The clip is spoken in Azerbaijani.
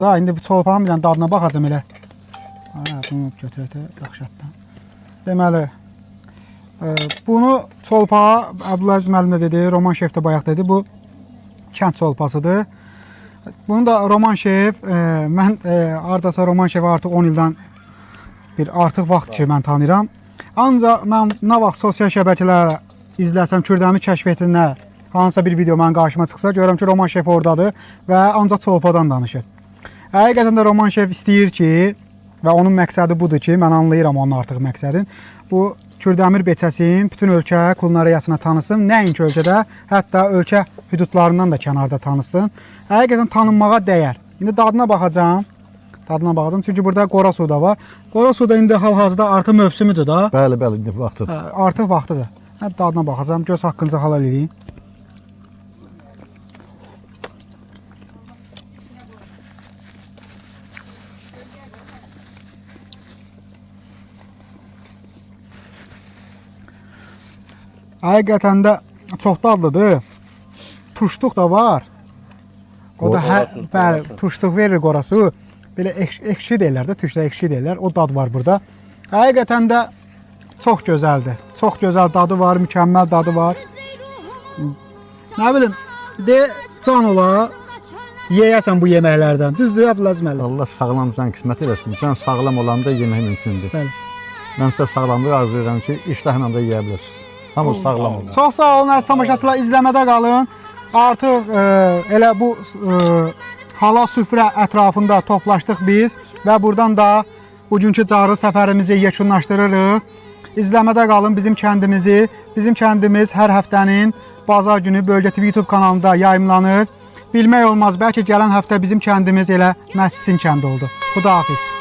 Da indi bu çolpanın bir dənə dadına baxacam elə. Bunu götürək yaxşıdan. Deməli, bunu çolpağa Əbdüləziz müəllim də dedi, Roman şef də bayaq dedi. Bu kənd çolpasıdır. Bunu da Roman şef, mən hardasa Roman şefi artıq 10 ildən bir artıq vaxt ki mən tanıyıram. Ancaq mən nə vaxt sosial şəbəkələrə izləsəm, Kürdəmir kəşfiyyətində hansısa bir video mənim qarşıma çıxsa, görürəm ki, Roman şef oradadır və ancaq çolpadan danışır. Həqiqətən də Roman şef istəyir ki, və onun məqsədi budur ki, mən anlayıram onun artıq məqsədin. Bu Kürdəmir beçəsinin bütün ölkə kulinariyasına tanısın, nəinki ölkədə, hətta ölkə hüdudlarından da kənarda tanısın. Həqiqətən tanınmağa dəyər. İndi dadına baxacağım. Dadına baxacağım, çünki burada qora su da var. Qora su da indi hal-hazırda artıq mövsümüdür da. Bəli, bəli, indi vaxtıdır. Artıq vaxtıdır. Dadına baxacağım, göz haqqınızı halal eləyin. Həqiqətən də çox dadlıdır. Turşluq da var. O da bəli, turşluq verir qora su. Belə ekşi deyirlər də, türklər ekşi deyirlər. O dad var burada. Həqiqətən də çox gözəldir. Çox gözəl dadı var, mükəmməl dadı var. Nə bilim, de can ola, yeyəsən bu yeməklərdən. Düzdür, Əbdüləziz müəllim? Allah sağlamsan qismət eləsin. Sən sağlam olanda yemək mümkündür. Bəli. Mən sizə sağlamlığı arzulayıram ki, iştahla da yeyə bilirsiniz. Hamı sağlam olun. Çox sağ olun, əziz tamaşaçılar, izləmədə qalın. Artıq elə bu halal süfrə ətrafında toplaşdıq biz və buradan da bugünkü carı səfərimizi yekunlaşdırırıq. İzləmədə qalın bizim kəndimizi. Bizim kəndimiz hər həftənin bazar günü Bölgə TV YouTube kanalında yayımlanır. Bilmək olmaz, bəlkə gələn həftə bizim kəndimiz elə məhz sizin kənd oldu. Xudahafiz.